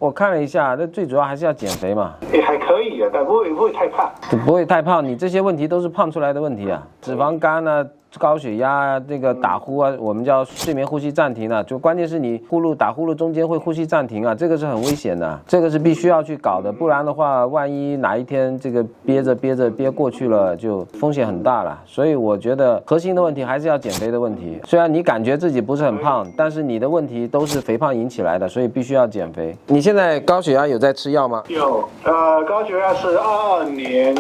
我看了一下，那最主要还是要减肥嘛。还可以的，但不会太胖。不会太胖，你这些问题都是胖出来的问题啊，脂肪肝啊。高血压啊，这个打呼啊，我们叫睡眠呼吸暂停啊，就关键是你打呼噜中间会呼吸暂停啊，这个是很危险的，这个是必须要去搞的，不然的话，万一哪一天这个憋过去了，就风险很大了。所以我觉得核心的问题还是要减肥的问题。虽然你感觉自己不是很胖，但是你的问题都是肥胖引起来的，所以必须要减肥。你现在高血压有在吃药吗？有，高血压是22年，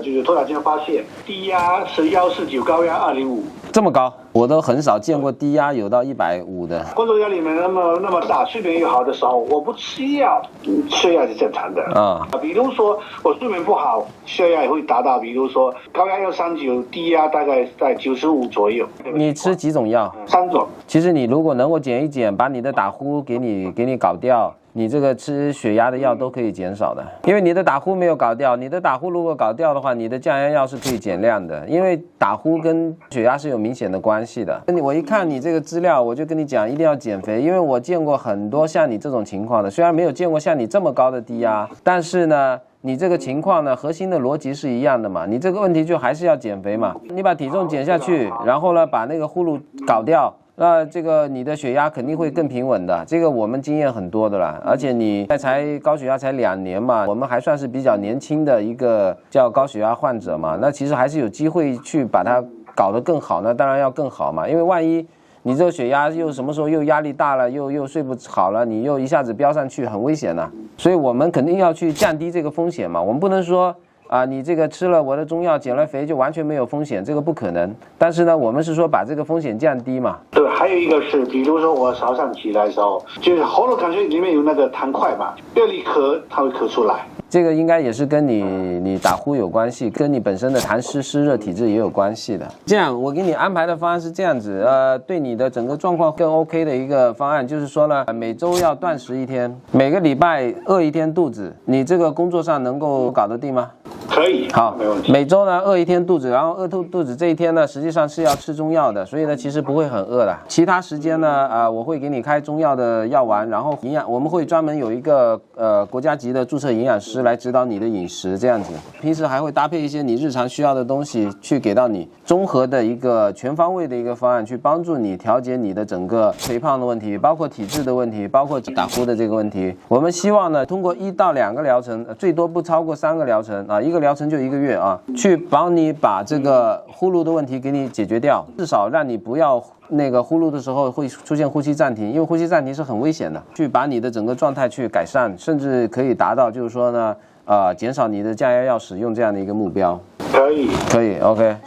就是托塔金发现，低压是149，高压205。这么高，我都很少见过低压有到150的。工作压力没那么大，睡眠又好的时候，我不吃药，血压是正常的啊。比如说我睡眠不好，血压也会达到，比如说高压要39，低压大概在95左右。你吃几种药？3种。其实你如果能够减一减，把你的打呼给你搞掉。你这个吃血压的药都可以减少的，因为你的打呼没有搞掉，你的打呼如果搞掉的话，你的降压药是可以减量的，因为打呼跟血压是有明显的关系的。我一看你这个资料，我就跟你讲一定要减肥，因为我见过很多像你这种情况的，虽然没有见过像你这么高的低压，但是呢，你这个情况呢，核心的逻辑是一样的嘛，你这个问题就还是要减肥嘛，你把体重减下去，然后呢，把那个呼噜搞掉。那这个你的血压肯定会更平稳的，这个我们经验很多的啦，而且你才高血压才2年嘛，我们还算是比较年轻的一个叫高血压患者嘛，那其实还是有机会去把它搞得更好，那当然要更好嘛，因为万一你这个血压又什么时候又压力大了，又睡不好了，你又一下子飙上去，很危险的，所以我们肯定要去降低这个风险嘛，我们不能说你这个吃了我的中药减了肥就完全没有风险，这个不可能。但是呢，我们是说把这个风险降低嘛。对，还有一个是，比如说我早上起来的时候，就是喉咙感觉里面有那个痰块嘛，用力咳，它会咳出来。这个应该也是跟你打呼有关系，跟你本身的痰湿热体质也有关系的。这样，我给你安排的方案是这样子，对你的整个状况更 OK 的一个方案，就是说呢，每周要断食1天，每个礼拜饿1天肚子。你这个工作上能够搞得定吗？可以，好，没问题。每周呢饿1天肚子，然后饿肚子这一天呢，实际上是要吃中药的，所以呢其实不会很饿的。其他时间呢，我会给你开中药的药丸，然后我们会专门有一个国家级的注册营养师来指导你的饮食，这样子。平时还会搭配一些你日常需要的东西，去给到你综合的一个全方位的一个方案，去帮助你调节你的整个肥胖的问题，包括体质的问题，包括打呼的这个问题。我们希望呢，通过1到2个疗程，最多不超过3个疗程啊，一个疗程就1个月啊，去帮你把这个呼噜的问题给你解决掉，至少让你不要那个呼噜的时候会出现呼吸暂停，因为呼吸暂停是很危险的，去把你的整个状态去改善，甚至可以达到就是说呢，减少你的降压药使用这样的一个目标。可以， OK。